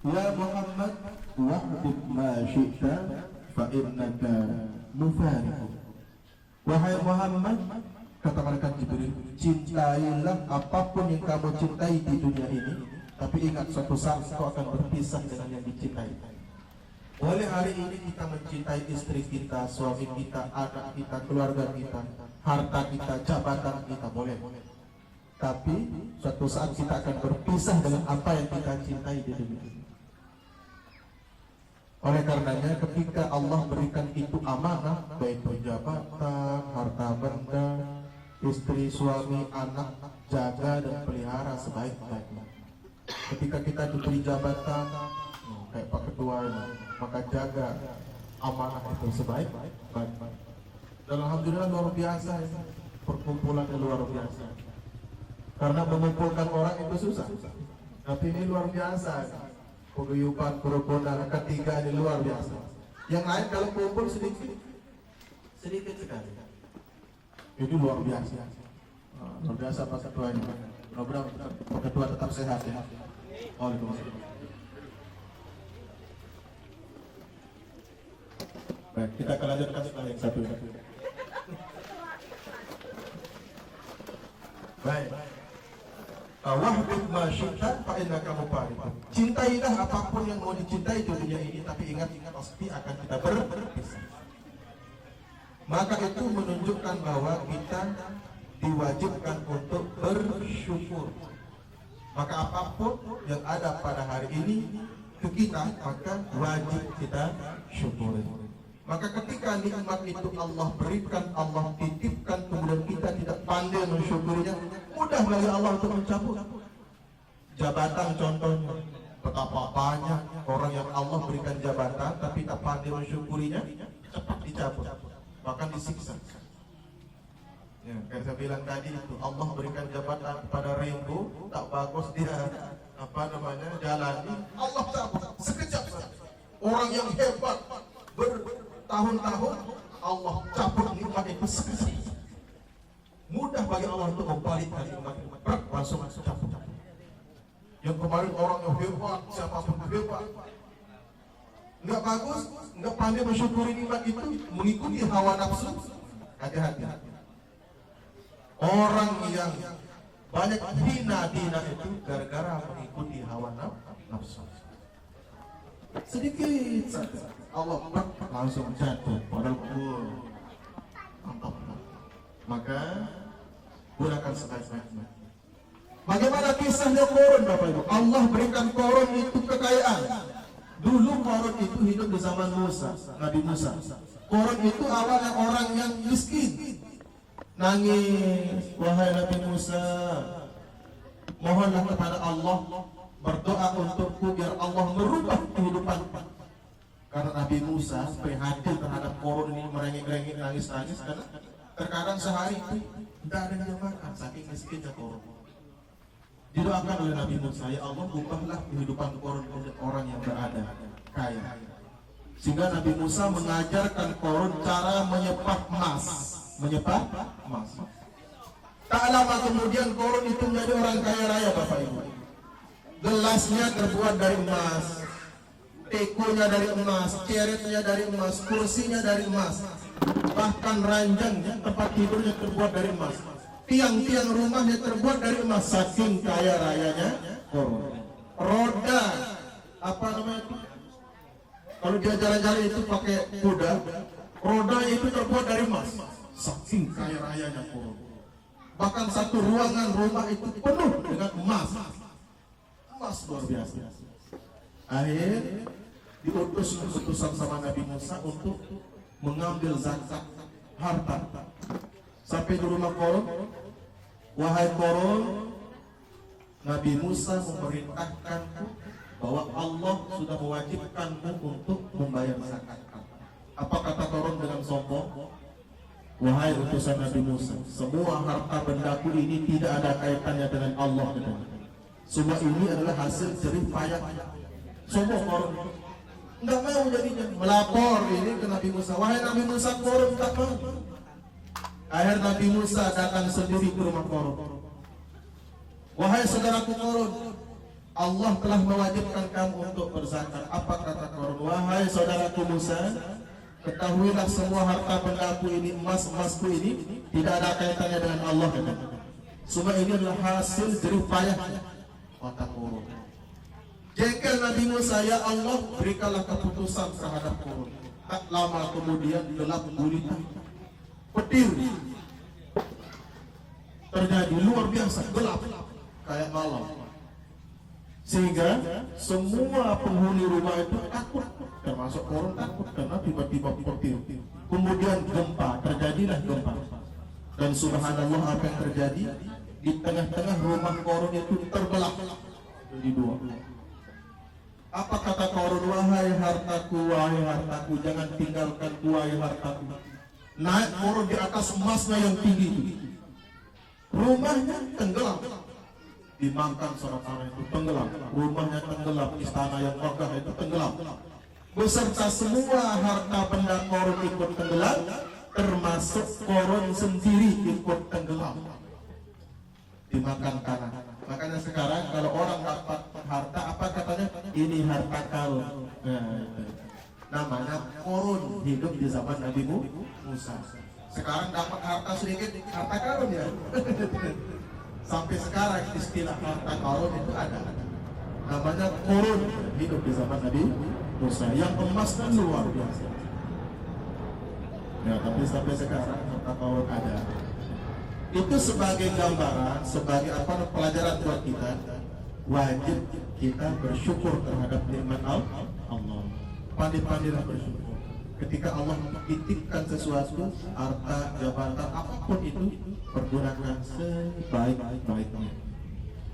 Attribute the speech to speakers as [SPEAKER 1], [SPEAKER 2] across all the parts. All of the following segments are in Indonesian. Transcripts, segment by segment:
[SPEAKER 1] Ya Muhammad, wahbib ma syi'ta fa innaka mufariqun. Wahai Muhammad, kata malaikat Jibril, cintailah apapun yang kamu cintai di dunia ini, tapi ingat suatu saat kau akan berpisah dengan yang dicintai. Boleh hari ini kita mencintai istri kita, suami kita, anak kita, keluarga kita, harta kita, jabatan kita, boleh. Tapi suatu saat kita akan berpisah dengan apa yang kita cintai di dunia ini. Oleh karenanya ketika Allah berikan itu amanah, baik jabatan, harta benda, istri, suami, anak, jaga dan pelihara sebaik-baiknya. Ketika kita diberi jabatan, kayak Pak Ketua ini, maka jaga amanah itu sebaik-baiknya. Dan alhamdulillah luar biasa ini, perkumpulannya luar biasa. Karena mengumpulkan orang itu susah, tapi ini luar biasa. Peguyuban, kerukunan, ketiga ini luar biasa. Yang lain kalau kumpul sedikit sekali. Ini luar biasa. Luar biasa Pak Ketua ini. Mudah-mudahan Pak Ketua tetap sehat ya. Waalaikumsalam. Baik, kita akan lanjutkan setelah yang satu. Baik. Wahbib ma syi'ta fa innaka mufariqun. Cintailah apapun yang mau dicintai di dunia ini, tapi ingat pasti akan kita berpisah. Maka itu menunjukkan bahwa kita diwajibkan untuk bersyukur. Maka apapun yang ada pada hari ini ke kita, maka wajib kita syukuri. Maka ketika nikmat itu Allah berikan, Allah titipkan, kemudian kita tidak pandai mensyukurinya, mudah bagi Allah untuk mencabut. Jabatan contohnya, betapa banyak orang yang Allah berikan jabatan tapi tak pandai mensyukurinya, cepat dicabut, bahkan disiksa. Ya, kayak saya bilang tadi itu, Allah berikan jabatan kepada Ringo, tak bagus dia jalani, Allah cabut sekejap saja. Orang yang hebat bertahun-tahun Allah cabut nikmat itu sekejap. Mudah bagi Allah untuk membalikkan nikmat itu, langsung cabut. Yang kemarin orang yang hebat, siapapun hebat, nggak bagus, nggak pandai mensyukuri nikmat itu, mengikuti hawa nafsu, hati-hati. Orang yang banyak hina itu gara-gara mengikuti hawa nafsu. Sedikit saja Allah langsung jatuh padahal mantap. Maka gunakan sebaik-baiknya. Bagaimana kisahnya Qarun Bapak Ibu? Allah berikan Qarun itu kekayaan. Dulu Qarun itu hidup di zaman Musa, Nabi Musa. Qarun itu awalnya orang yang miskin. Nangis, wahai Nabi Musa, mohonlah kepada Allah, berdoa untukku biar Allah merubah kehidupanku. Karena Nabi Musa prihatin terhadap Qarun ini, merengek-rengek, nangis-nangis, karena terkadang sehari itu tidak ada yang makan, saking miskinnya Qarun. Didoakan oleh Nabi Musa, ya Allah ubahlah kehidupan Qarun menjadi orang yang berada, kaya. Sehingga Nabi Musa mengajarkan Qarun cara menyepah emas. Tak lama kemudian Qarun itu menjadi orang kaya raya Bapak Ibu. Gelasnya terbuat dari emas, tekonya dari emas, ceretnya dari emas, kursinya dari emas, bahkan ranjangnya, tempat tidurnya terbuat dari emas, tiang-tiang rumahnya terbuat dari emas, saking kaya rayanya Qarun. Roda itu? Kalau dia jalan-jalan itu pakai kuda, rodanya itu terbuat dari emas, saking kaya rayanya Qarun. Bahkan satu ruangan rumah itu penuh dengan emas luar biasa. Akhir diutus utusan sama Nabi Musa untuk mengambil zakat harta. Sampai di rumah Qarun, wahai Qarun, Nabi Musa memerintahkanku bahwa Allah sudah mewajibkanmu untuk membayar zakat. Apa kata Qarun dengan sombong? Wahai utusan Nabi Musa, semua harta bendaku ini tidak ada kaitannya dengan Allah. Semua ini adalah hasil jerih payah. Sombong Qarun, nggak mau jadinya, melapor ini ke Nabi Musa. Wahai Nabi Musa, Qarun tak mau. Akhir Nabi Musa datang sendiri ke rumah Qarun. Wahai saudaraku Qarun, Allah telah mewajibkan kamu untuk berzakat. Apa kata Qarun? Wahai saudaraku Musa, ketahuilah semua harta bendaku ini, emasku ini tidak ada kaitannya dengan Allah. Semua ini adalah hasil jerih payah kata Qarun. Jengkel Nabi Musa, ya Allah berikanlah keputusan terhadap Qarun. Tak lama kemudian gelap gulita, petir terjadi luar biasa, gelap kayak malam, sehingga semua penghuni rumah itu takut, termasuk Qarun takut karena tiba-tiba petir. Kemudian gempa, terjadilah gempa, dan subhanallah apa yang terjadi, di tengah-tengah rumah Qarun itu terbelah jadi dua. Apa kata Qarun? Wahai hartaku, jangan tinggalkan wahai hartaku. Naik Qarun di atas emasnya yang tinggi itu. Rumahnya tenggelam. Dimangkan saudara itu tenggelam. Rumahnya tenggelam, istana yang megah itu tenggelam. Beserta semua harta benda Qarun ikut tenggelam, termasuk Qarun sendiri ikut tenggelam. Dimakan tanah. Makanya sekarang kalau orang dapat harta, apa katanya? Ini harta karun. Namanya Qarun, hidup di zaman Nabi Musa. Sekarang dapat harta sedikit, harta karun ya. Sampai sekarang istilah harta karun itu ada. Namanya Qarun, hidup di zaman Nabi Musa. Yang emasnya luar biasa. Ya, tapi sampai sekarang harta karun ada. Itu sebagai gambaran, sebagai pelajaran buat kita. Wajib kita bersyukur terhadap nikmat Allah. Pandai-pandailah bersyukur. Ketika Allah menitipkan sesuatu, harta, jabatan, apapun itu, pergunakan sebaik-baiknya.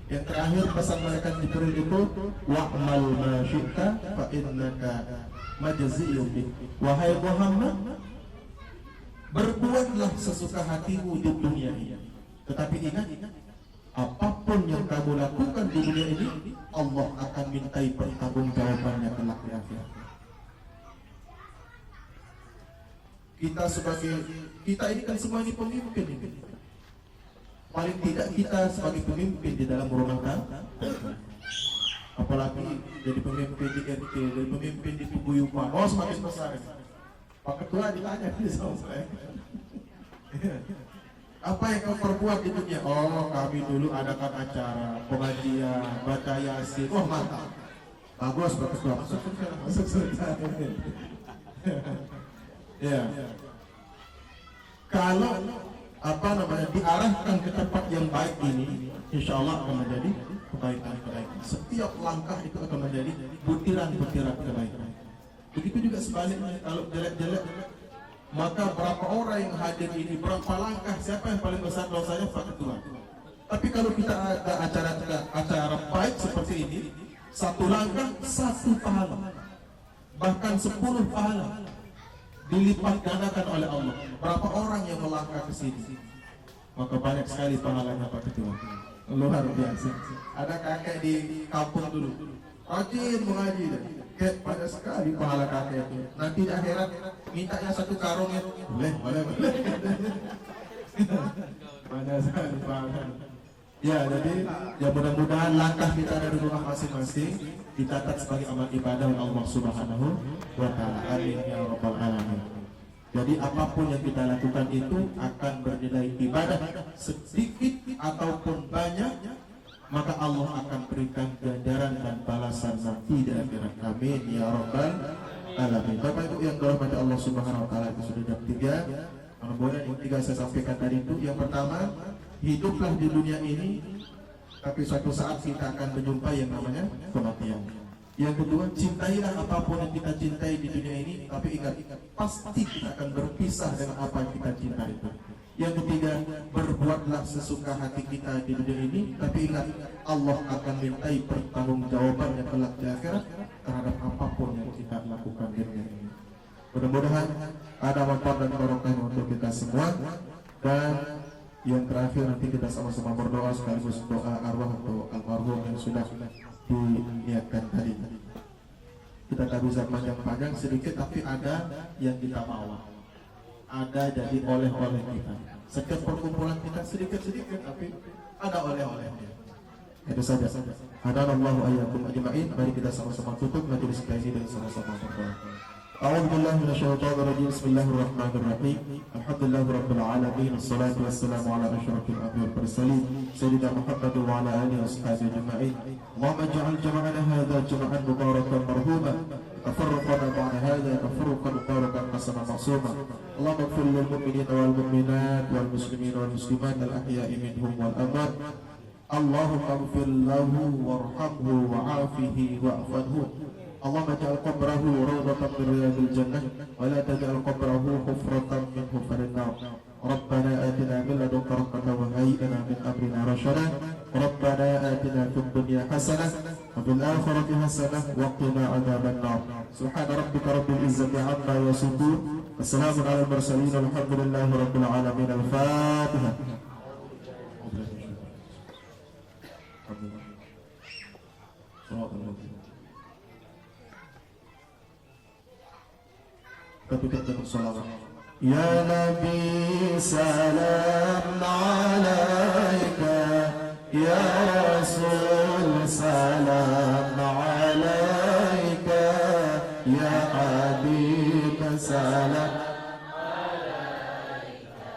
[SPEAKER 1] Yang terakhir pesan mereka Jibril itu, wa'mal ma syi'ta fa innaka majziyun bih. Wahai Muhammad, berbuatlah sesuka hatimu di dunia ini. Tetapi ingat, apapun yang kamu lakukan di dunia ini, Allah akan mintai pertanggungjawabannya kelak di akhirat. Kita ini kan semua ini pemimpin ini. Paling tidak kita sebagai pemimpin di dalam rumah tangga, apalagi jadi pemimpin di RT, jadi pemimpin di paguyuban, semakin besar. Pak Ketua ditanya sama saya, apa yang kau perbuat di dunia? Oh, kami dulu adakan acara pengajian, baca yasin. Oh, mantap, bagus Pak Ketua, masuk surga. Ya, kalau diarahkan ke tempat yang baik ini, insya Allah akan menjadi kebaikan. Setiap langkah itu akan menjadi butiran-butiran kebaikan. Begitu juga sebaliknya, kalau jelek-jelek, maka berapa orang yang hadir ini, berapa langkah, siapa yang paling besar dosanya? Pak Ketua. Tapi kalau kita ada acara baik seperti ini, satu langkah, satu pahala, bahkan 10 pahala dilipat gandakan oleh Allah. Berapa orang yang melangkah ke sini, maka banyak sekali pahalanya Pak Ketua. Luar biasa. Ada kakek di kampung dulu, rajin mengaji deh. Banyak sekali pahala kakek itu. Nanti di akhirat mintanya satu karung ya. Boleh. Banyak sekali pahala. Ya, jadi ya mudah-mudahan langkah kita dari rumah masing-masing dicatat sebagai amal ibadah oleh Allah Subhanahu wa taala. Amin ya rabbal alamin. Jadi apapun yang kita lakukan itu akan bernilai ibadah, sedikit ataupun banyak, maka Allah akan berikan ganjaran dan balasan nanti di akhirat. Amin ya rabbal alamin. Bapak Ibu yang dirahmati Allah Subhanahu wa taala, itu sudah jam 3. Mudah-mudahan yang 3 saya sampaikan tadi itu, yang pertama, hiduplah di dunia ini, tapi suatu saat kita akan menjumpai yang namanya kematian. Yang kedua, cintailah apapun yang kita cintai di dunia ini, tapi ingat, pasti kita akan berpisah dengan apa yang kita cintai itu. Yang ketiga, berbuatlah sesuka hati kita di dunia ini, tapi ingat, Allah akan mintai pertanggungjawaban yang kelak di akhirat terhadap apapun yang kita lakukan di dunia ini. Mudah-mudahan ada manfaat dan barokah untuk kita semua. Dan yang terakhir, nanti kita sama-sama berdoa sekaligus doa arwah atau almarhum yang sudah diniatkan tadi. Kita tak bisa panjang-panjang, sedikit tapi ada yang kita bawa, ada jadi oleh-oleh kita. Setiap perkumpulan kita sedikit-sedikit tapi ada oleh-olehnya. Itu saja. Hadanallahu ayyakum ajma'in. Mari kita sama-sama tutup majelis kita ini dengan sama-sama berdoa. A'udzu billahi minasyaitonir rajim. Bismillahirrahmanirrahim. Alhamdulillahi rabbil alamin. Wassalatu wassalamu ala asyrafil anbiya'i wal mursalin sayyidina Muhammad wa ala alihi washabihi ajma'in. Allahumma ij'al jama'ana hadza jam'an mubarakan marhuman. تفرقنا بعد هذا تفرقا مباركا حسنا معصوما. اللهم اغفر للمؤمنين والمؤمنات والمسلمين والمسلمات الأحياء منهم والأموات. اللهم اغفر له وارحمه وعافه واعف عنه. اللهم اجعل قبره روضة من رياض الجنة ولا تجعل قبره حفرة من حفر النار. ربنا آتنا من لدنك رحمة وهيئ لنا من أمرنا رشدا. ربنا آتنا في الدنيا حسنة وفي الآخرة حسنة وقنا عذاب النار. سبحان ربك رب العزة عما يصفون وسلام على المرسلين والحمد لله رب العالمين. الفاتحة. Ya Nabi salam alaika, Ya Rasul salam alaika, Ya Habib salam alaika,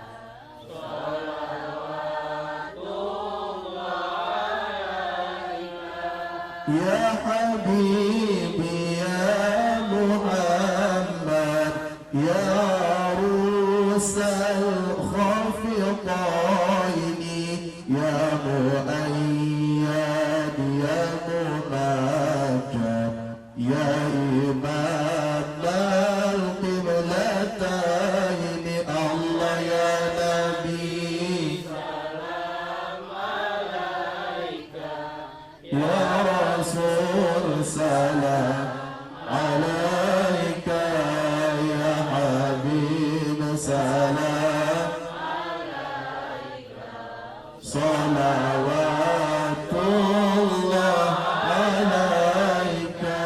[SPEAKER 1] salawatullah alaika, Ya Habibi ya Muhammad ya rusal khafiqaini ya mu'ayyad ya mumajjad ya imam al-qiblataini. Allah ya Nabi salam alaika, ya Rasul salam alaika, ya Habib salam alaika, salawatullah alaika.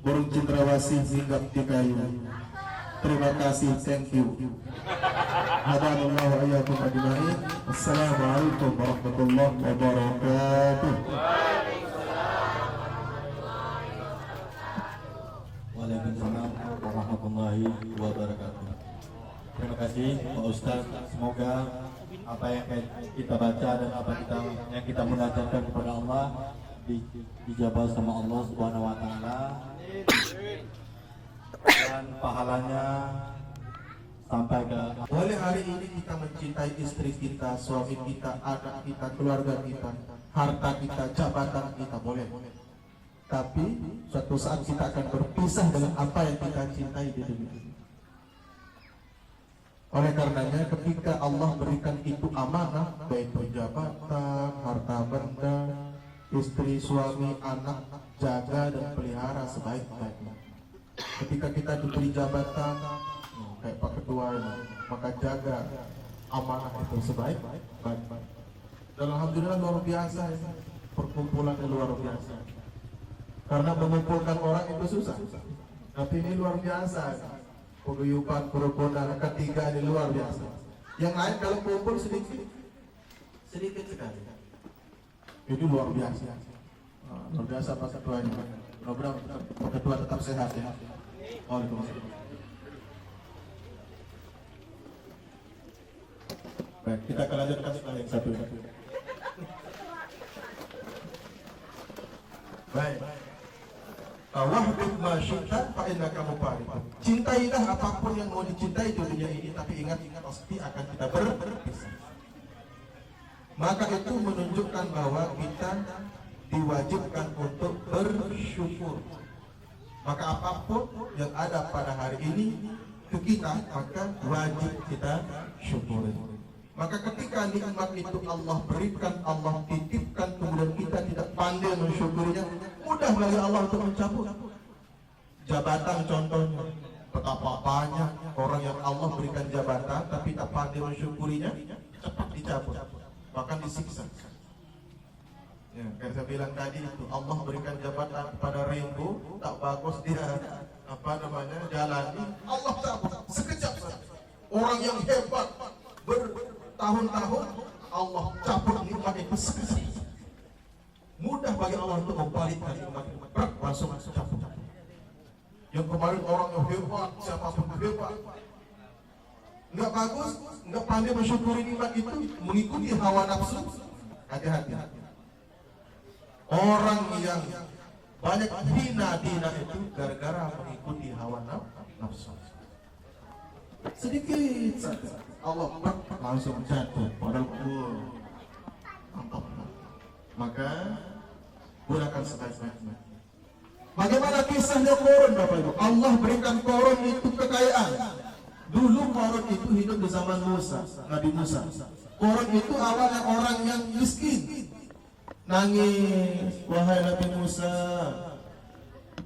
[SPEAKER 1] Burung cendrawasih hinggap di kayu. Terima kasih, thank you. Hadanallahu ayyakum ajma'in. Assalamualaikum warahmatullahi wabarakatuh.
[SPEAKER 2] Waalaikumsalam warahmatullahi wabarakatuh. Terima kasih Pak Ustaz. Semoga apa yang kita baca dan apa yang kita munajatkan kepada Allah dijabah sama Allah Subhanahu wa taala, dan pahalanya sampai ke.
[SPEAKER 1] Boleh hari ini kita mencintai istri kita, suami kita, anak kita, keluarga kita, harta kita, jabatan kita, boleh. Tapi suatu saat kita akan berpisah dengan apa yang kita cintai di dunia. Oleh karenanya ketika Allah berikan itu amanah, baik jabatan, harta benda, istri, suami, anak, jaga dan pelihara sebaik-baiknya. Ketika kita diberi jabatan, kayak Pak Ketua ini, maka jaga amanah itu sebaik-baiknya. Dan alhamdulillah luar biasa ini, perkumpulan yang luar biasa. Karena mengumpulkan orang itu susah, tapi ini luar biasa. Peguyupan, kerukunan, ketiga ini luar biasa. Yang lain kalau kumpul sedikit sekali. Ini luar biasa. Luar biasa Pak Ketua ini. Mudah-mudahan Pak Ketua tetap sehat ya. Waalaikumsalam. Baik, kita akan lanjutkan setelah yang satu. Baik. Wahdud ma syi'ta fa innaka mufarid. Cintailah apapun yang mau dicintai di dunia ini, tapi ingat pasti akan kita berpisah. Maka itu menunjukkan bahwa kita diwajibkan untuk bersyukur. Maka apapun yang ada pada hari ini ke kita, maka wajib kita syukuri. Maka ketika nikmat itu Allah berikan, Allah titipkan, kemudian kita tidak pandai mensyukurinya, mudah bagi Allah untuk mencabut. Jabatan contohnya, betapa banyak orang yang Allah berikan jabatan tapi tak pandai mensyukurinya, cepat dicabut, bahkan disiksa. Ya, kayak saya bilang tadi itu, Allah berikan jabatan kepada Ringo, tak bagus dia jalani, Allah cabut sekejap saja. Orang yang hebat bertahun-tahun Allah cabut nikmat itu sekejap. mudah bagi Allah untuk membalikkan iman. Langsung cabut. Yang kemarin orang yang hebat, siapapun hebat, nggak bagus, nggak pandai mensyukuri nikmat itu, mengikuti hawa nafsu. Hati-hati. Orang yang banyak hina itu gara-gara mengikuti hawa nafsu. Sedikit saja Allah langsung jatuh padahal mantap. Maka gunakan sebaik-baiknya. Bagaimana kisahnya Qarun, Bapak Ibu? Allah berikan Qarun itu kekayaan. Dulu Qarun itu hidup di zaman Musa, Nabi Musa. Qarun itu awalnya orang yang miskin. Nangis, wahai Nabi Musa,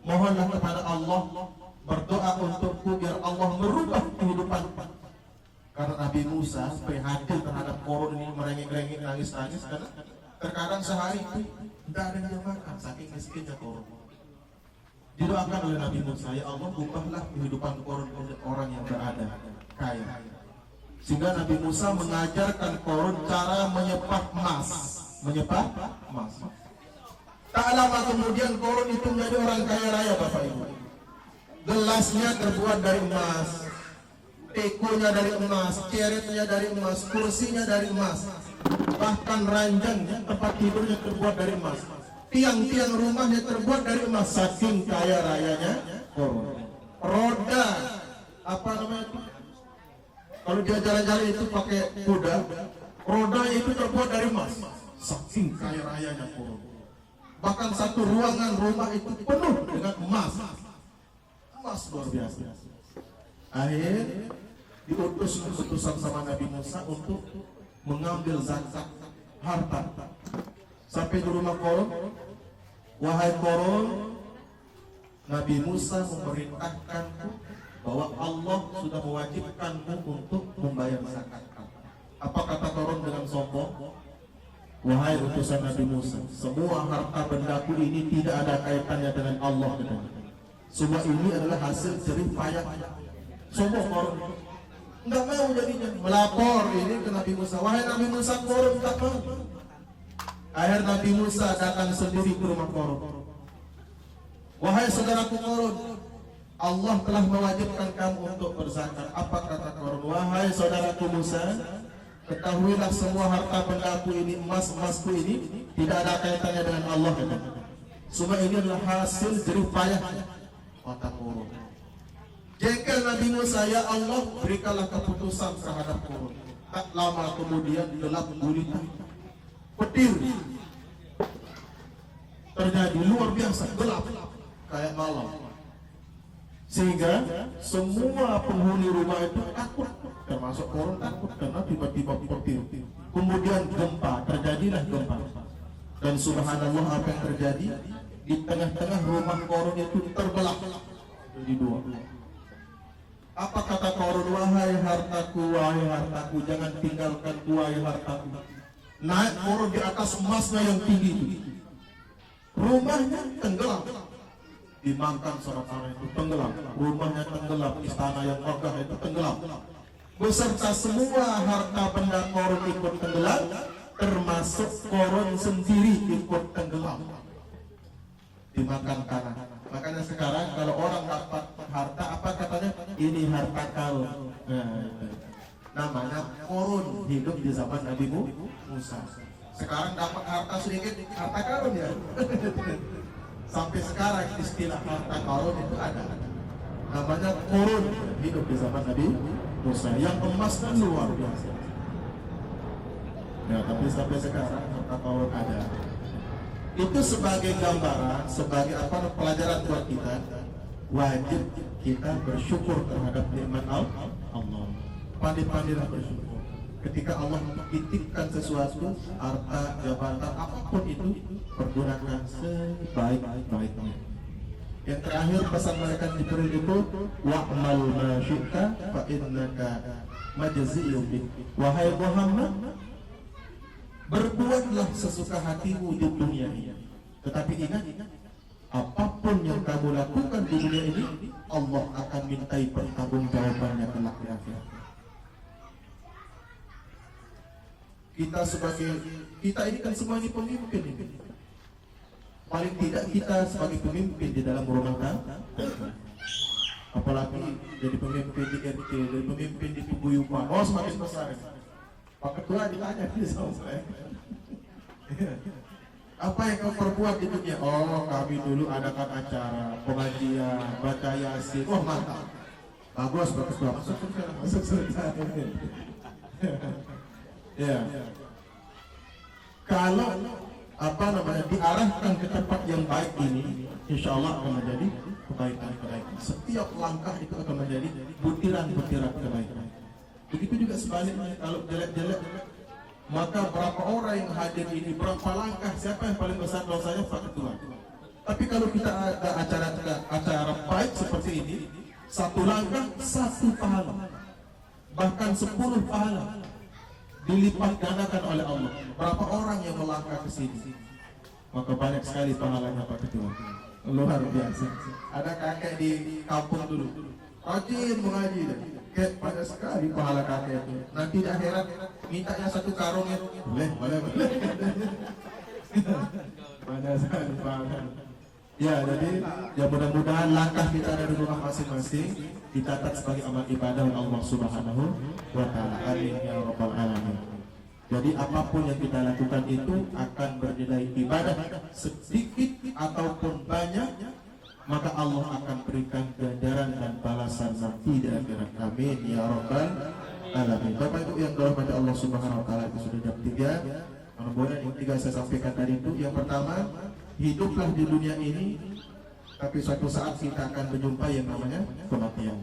[SPEAKER 1] mohonlah kepada Allah, berdoa untukku biar Allah merubah kehidupan. Karena Nabi Musa prihatin terhadap Qarun ini, merengek-rengek, nangis-nangis karena terkadang sehari itu tidak ada yang makan, saking miskinnya Qarun. Didoakan oleh Nabi Musa, ya Allah ubahlah kehidupan Qarun orang yang berada kaya. Sehingga Nabi Musa mengajarkan Qarun cara menyepah emas. Tak lama kemudian Qarun itu menjadi orang kaya raya, Bapak Ibu. Gelasnya terbuat dari emas, tekonya dari emas, ceretnya dari emas, kursinya dari emas, bahkan ranjangnya, tempat tidurnya terbuat dari emas. Tiang-tiang rumahnya terbuat dari emas, saking kaya rayanya Qarun. Roda, apa namanya itu? Kalau dia jalan-jalan itu pakai kuda, roda itu terbuat dari emas, saking kaya rayanya Qarun. Bahkan satu ruangan rumah itu penuh dengan emas luar biasa. Akhir diutus utusan sama Nabi Musa untuk mengambil zakat harta. Sampai di rumah Qarun, wahai Qarun, Nabi Musa memerintahkanku bahwa Allah sudah mewajibkanmu untuk membayar zakat. Apa kata Qarun dengan sombong? Wahai utusan Nabi Musa, semua harta bendaku ini tidak ada kaitannya dengan Allah. Semua ini adalah hasil jerih payah. Sombong Qarun, nggak mau jadinya. Melapor ini ke Nabi Musa. Wahai Nabi Musa, Qarun tak mau. Akhir Nabi Musa datang sendiri ke rumah Qarun. Wahai saudaraku Qarun, Allah telah mewajibkan kamu untuk berzakat. Apa kata Qarun? Wahai saudaraku Musa, ketahuilah semua harta bendaku ini, emasku ini tidak ada kaitannya dengan Allah. Semua ini adalah hasil jerih payah, kata Qarun. Jengkel Nabi Musa, ya Allah berikanlah keputusan terhadap Qarun. Tak lama kemudian gelap gulita, petir terjadi, luar biasa gelap kayak malam, sehingga semua penghuni rumah itu takut, termasuk Qarun takut karena tiba-tiba petir. Kemudian gempa, terjadilah gempa, dan subhanallah apa yang terjadi, di tengah-tengah rumah Qarun itu terbelah jadi dua. Apa kata Qarun? Wahai hartaku, jangan tinggalkan wahai hartaku. Naik Qarun di atas emasnya yang tinggi itu. Rumahnya tenggelam. Dimakan saudara itu tenggelam. Rumahnya tenggelam, istana yang megah itu tenggelam. Beserta semua harta benda Qarun ikut tenggelam, termasuk Qarun sendiri ikut tenggelam. Dimakan tanah. Makanya sekarang kalau orang dapat harta, apa katanya? Ini harta karun. Namanya Qarun, hidup di zaman Nabi Musa. Sekarang dapat harta sedikit, harta karun ya. Sampai sekarang istilah harta karun itu ada. Namanya Qarun, hidup di zaman Nabi Musa. Yang emas kan luar biasa. Ya, tapi sampai sekarang harta karun ada. Itu sebagai gambaran, sebagai pelajaran buat kita. Wajib kita bersyukur terhadap nikmat Allah. Pandai-pandailah bersyukur. Ketika Allah titipkan sesuatu, harta, jabatan, apapun itu, pergunakan sebaik-baiknya. Yang terakhir pesan mereka Jibril itu, wa'mal ma syi'ta fa innaka majzi'un bih. Wahai Muhammad, berbuatlah sesuka hatimu di dunia ini. Tetapi ingat, apapun yang kamu lakukan di dunia ini, Allah akan mintai pertanggungjawabannya kelak di akhirat. Kita ini kan semua ini pemimpin ini. paling tidak kita sebagai pemimpin di dalam rumah tangga, apalagi jadi pemimpin di RT, jadi pemimpin di paguyuban, oh semakin besar. Pak Ketua ditanya sama saya, apa yang kau perbuat di dunia? Oh, kami dulu adakan acara pengajian, baca yasin. Oh mantap, bagus Pak Ketua, masuk surga. Ya, kalau diarahkan ke tempat yang baik ini, insya Allah akan menjadi kebaikan-kebaikan. Setiap langkah itu akan menjadi butiran-butiran kebaikan. Begitu juga sebaliknya, kalau jelek-jelek, maka berapa orang yang hadir ini, berapa langkah, siapa yang paling besar dosanya? Pak Ketua. Tapi kalau kita ada acara baik seperti ini, satu langkah, satu pahala, bahkan 10 pahala dilipat gandakan oleh Allah. Berapa orang yang melangkah ke sini, maka banyak sekali pahalanya Pak Ketua. Luar biasa. Ada kakek di kampung dulu, rajin mengaji deh. Banyak sekali pahala kakek itu. Nanti di akhirat mintanya satu karung ya. Boleh. Banyak sekali pahala. Ya, jadi ya mudah-mudahan langkah kita dari rumah masing-masing dicatat sebagai amal ibadah oleh Allah Subhanahu wa Ta'ala. Amin ya rabbal alamin. Jadi apapun yang kita lakukan itu akan bernilai ibadah, sedikit ataupun banyak, maka Allah akan berikan ganjaran dan balasan nanti di akhirat. Amin ya rabbal alamin. Bapak Ibu yang dirahmati Allah Subhanahu wa Ta'ala, itu sudah jam 3. Mudah-mudahan yang 3 saya sampaikan tadi itu, yang pertama, hiduplah di dunia ini, tapi suatu saat kita akan menjumpai yang namanya kematian.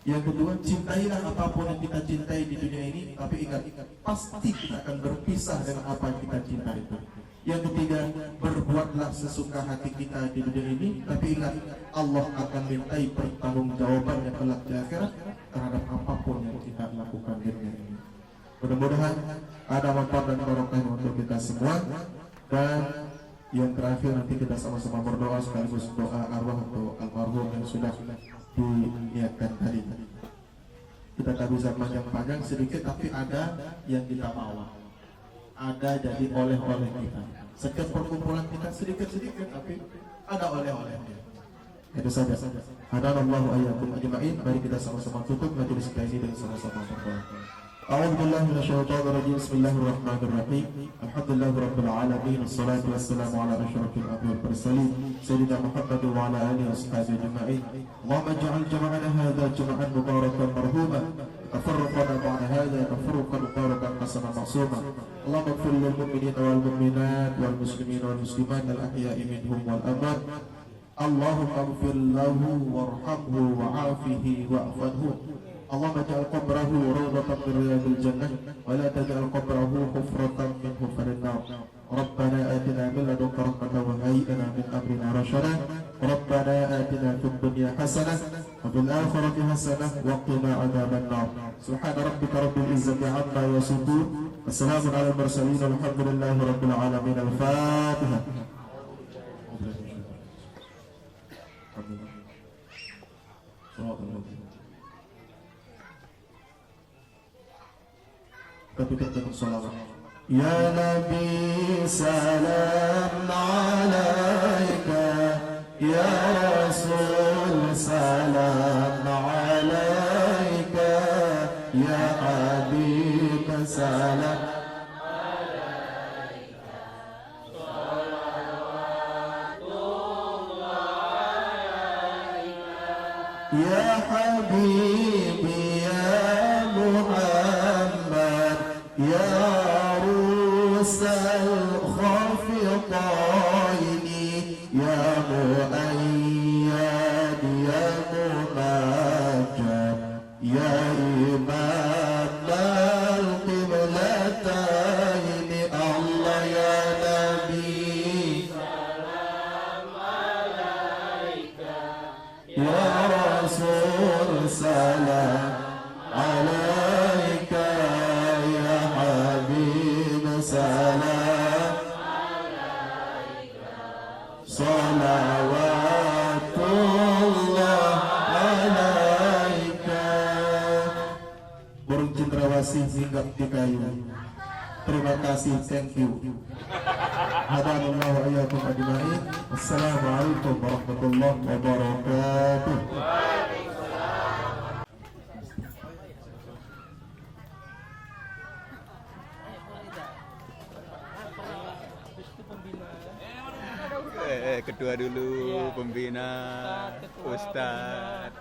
[SPEAKER 1] Yang kedua, cintailah apapun yang kita cintai di dunia ini, tapi ingat, pasti kita akan berpisah dengan apa yang kita cintai itu. Yang ketiga, berbuatlah sesuka hati kita di dunia ini, tapi ingat, Allah akan mintai pertanggungjawabannya kelak di akhirat terhadap apapun yang kita lakukan di dunia ini. Mudah-mudahan ada manfaat dan barokah untuk kita semua. Dan yang terakhir, nanti kita sama-sama berdoa sekaligus doa arwah atau almarhum yang sudah diniatkan tadi. Kita tak bisa panjang-panjang, sedikit tapi ada yang kita bawa, ada jadi oleh-oleh kita. Setiap perkumpulan kita sedikit-sedikit tapi ada oleh-olehnya. Itu saja. Hadanallahu ayyakum ajma'in. Mari kita sama-sama tutup majelis kita ini dengan sama-sama berdoa. أعوذ بالله من الشيطان الرجيم. بسم الله الرحمن الرحيم. الحمد لله رب العالمين، والصلاة والسلام على أشرف الأنبياء والمرسلين سيدنا محمد وعلى آله وأصحابه أجمعين. اللهم اجعل جمعنا هذا جمعا مباركا مرحوما، تفرقنا بعد هذا تفرقا مباركا حسنا معصوما. اللهم اغفر للمؤمنين والمؤمنات والمسلمين والمسلمات الأحياء منهم والأموات. اللهم اغفر له وارحمه وعافه واعفه. اللهم اجعل قبره روضة من رياض الجنة، ولا تجعل قبره حفرة من حفر النار. ربنا آتنا من لدنك رحمة وهيئ لنا من أمرنا رشدا. ربنا آتنا في الدنيا حسنة وفي الآخرة حسنة وقنا عذاب النار. سبحان ربك رب العزة عما يصفون، والسلام على المرسلين، والحمد لله رب العالمين. الفاتحة. Ketika dengan salawat. Ya Nabi salam alaika, Ya Rasul salam alaika, Ya Habib salam alaika, salawatullah alaika, Ya Habibi ya Muhammad, Ya Rusal Khafiqaini, Ya Mu'ayyad, Ya Mumajjad, Ya Imam Al-Qiblataini. Allah ya Nabi salam alaika, Ya Rasul salam alaika, Ya Habib salam alaika, salawatullah alaika. Burung cendrawasih hinggap di kayu. Terima kasih, thank you. Hadanallahu wa iyyakum ajma'in. Wassalamualaikum warahmatullahi wabarakatuh.
[SPEAKER 3] Ketua dulu, pembina, Ustadz.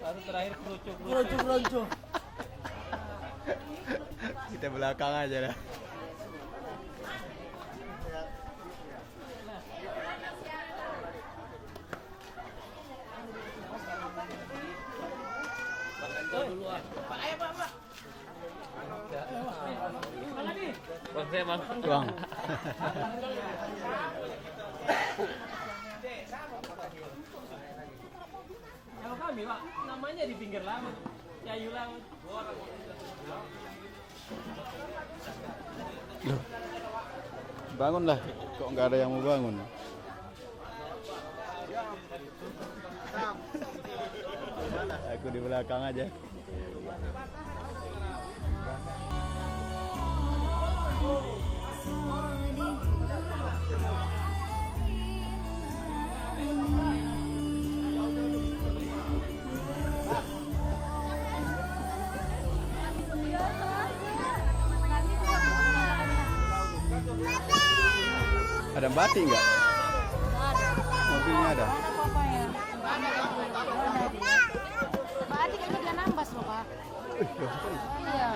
[SPEAKER 4] Baru terakhir kerucuk.
[SPEAKER 3] Kita belakang aja dah. Bang.
[SPEAKER 4] Kalau kami Pak, namanya di pinggir laut, Yayu Laut.
[SPEAKER 3] Loh, bangunlah, kok nggak ada yang mau bangun? Aku di belakang aja. Ada batik nggak? Mobilnya ada.
[SPEAKER 5] Batik itu dia nambas loh Pak. Iya.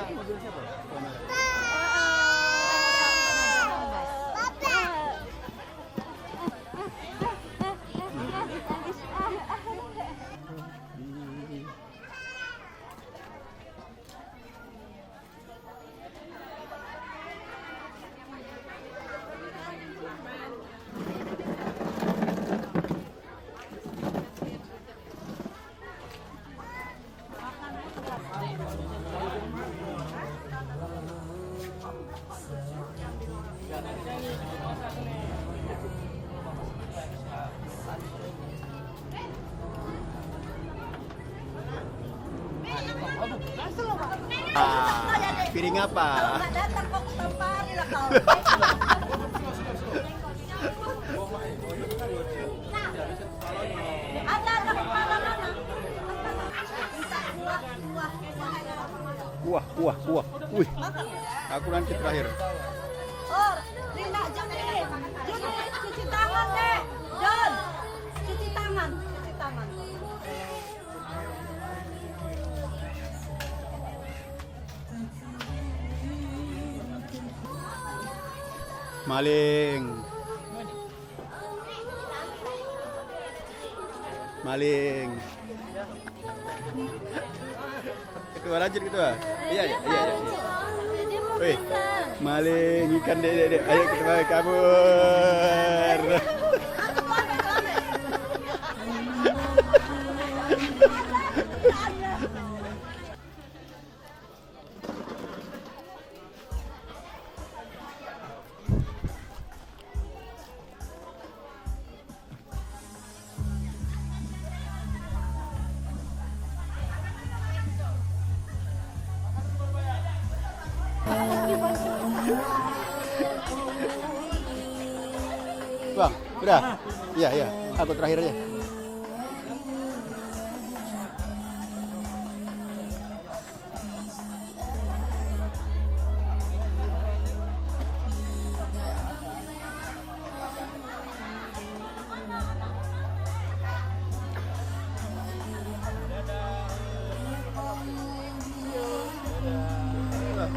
[SPEAKER 3] Piring apa?
[SPEAKER 5] Nggak datang kok ketampari lah kau. Ada kepala mana?
[SPEAKER 3] Kuah. Wih, aku nanti terakhir.
[SPEAKER 5] Oh, Rina Juni, cuci tangan deh, John, cuci tangan.
[SPEAKER 3] Maling. Ketua lanjut ketua. Iya. Wih, maling ikan dek. Ayo kita kabur. Bang, udah? Iya. Aku terakhir aja.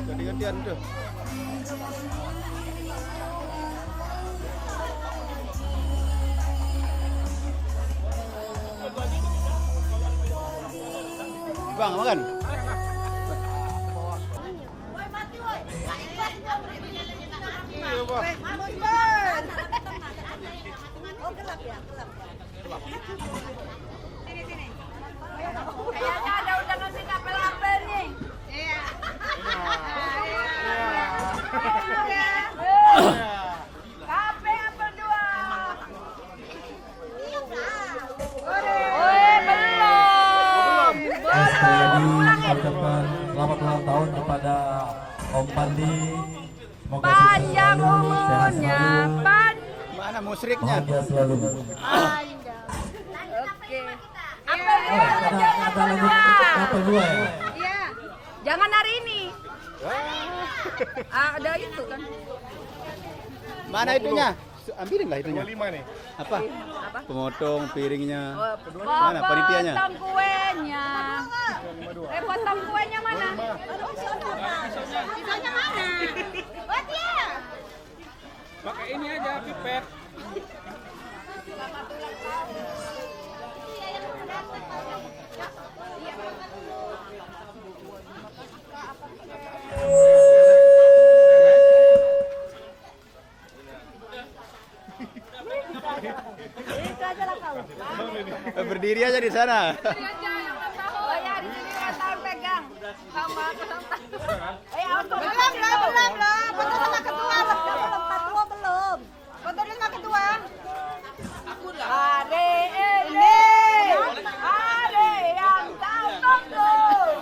[SPEAKER 3] Ganti-gantian tuh. Bang, makan.
[SPEAKER 5] Oh, gelap ya. Sini. Kayaknya ada undangan si kapel-kapel nih. Iya. Kape apel 2. Belum.
[SPEAKER 2] Sekali lagi ucapkan selamat ulang tahun kepada Om Pandi. Semoga
[SPEAKER 5] Panjang
[SPEAKER 2] sukses selalu, sehat
[SPEAKER 5] umurnya,
[SPEAKER 2] selalu.
[SPEAKER 3] musyriknya.
[SPEAKER 2] Bahagia selalu.
[SPEAKER 5] Oke. Apel dua aja, apel dua.
[SPEAKER 2] Apel dua ya.
[SPEAKER 5] Iya. Jangan hari ini. Ada itu kan.
[SPEAKER 3] Mana itunya? Ambilin lah itunya.
[SPEAKER 6] 25 nih.
[SPEAKER 3] Apa? Pemotong piringnya.
[SPEAKER 5] Oh,
[SPEAKER 3] Mana panitianya?
[SPEAKER 5] potong kuenya. Potong kuenya mana? Pisaunya mana? Oh dia.
[SPEAKER 4] Pakai ini aja pipet.
[SPEAKER 3] Berdiri aja di sana.
[SPEAKER 5] Oh ya, di sini ulang tahun pegang. Sama belum. Foto sama ketua belum. Foto sama ketua. Are yang tahu tuh.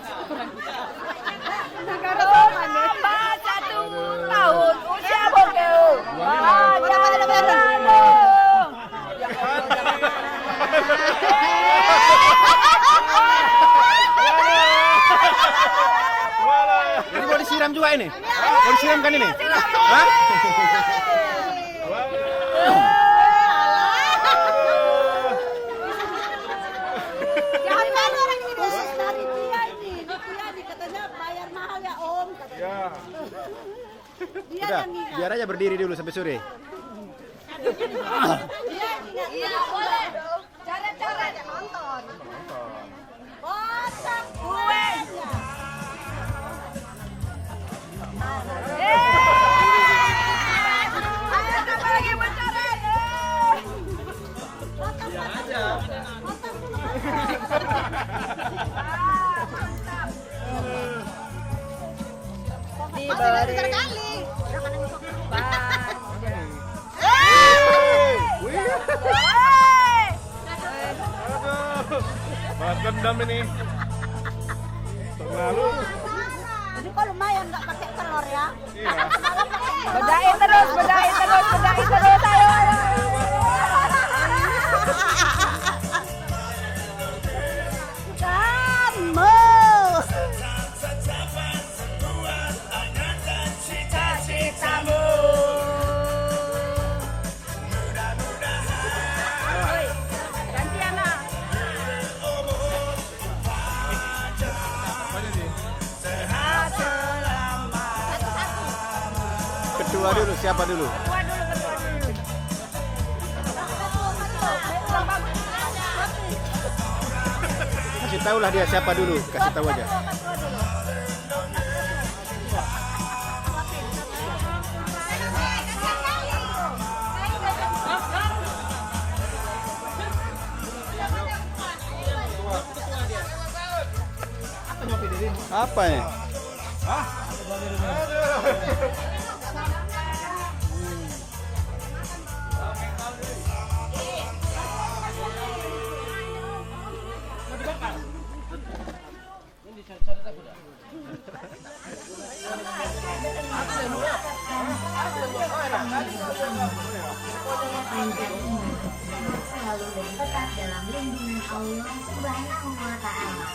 [SPEAKER 5] Tambah 1 tahun usia bogeu.
[SPEAKER 3] Ini mau disiram juga ini? Mau disiram kan ini? Hah?
[SPEAKER 5] Jangan malu orang ini khusus dari dia ini. Dia katanya bayar mahal ya Om.
[SPEAKER 6] Ya.
[SPEAKER 5] Dia
[SPEAKER 3] Udah,
[SPEAKER 5] yang ingat.
[SPEAKER 3] biar aja berdiri dulu sampai sore.
[SPEAKER 5] Iya boleh. Cara-cara nonton. Potong kuenya. Ayo apa lagi bocoran? Potong aja. Potong dulu. Diberi sekali.
[SPEAKER 6] Balas dendam ini. Terlalu.
[SPEAKER 5] Jadi kok lumayan nggak pakai telur ya?
[SPEAKER 6] Iya.
[SPEAKER 5] Bedain terus ayo. Kamu. Cita-citamu. Gantian lah.
[SPEAKER 3] Kedua dulu, siapa dulu?
[SPEAKER 5] Ketua dulu.
[SPEAKER 3] Kasih tahu lah dia siapa dulu, kasih tahu aja. Apa ya?
[SPEAKER 7] Selalu dan tetap dalam lindungan Allah Subhanahu wa Ta'ala.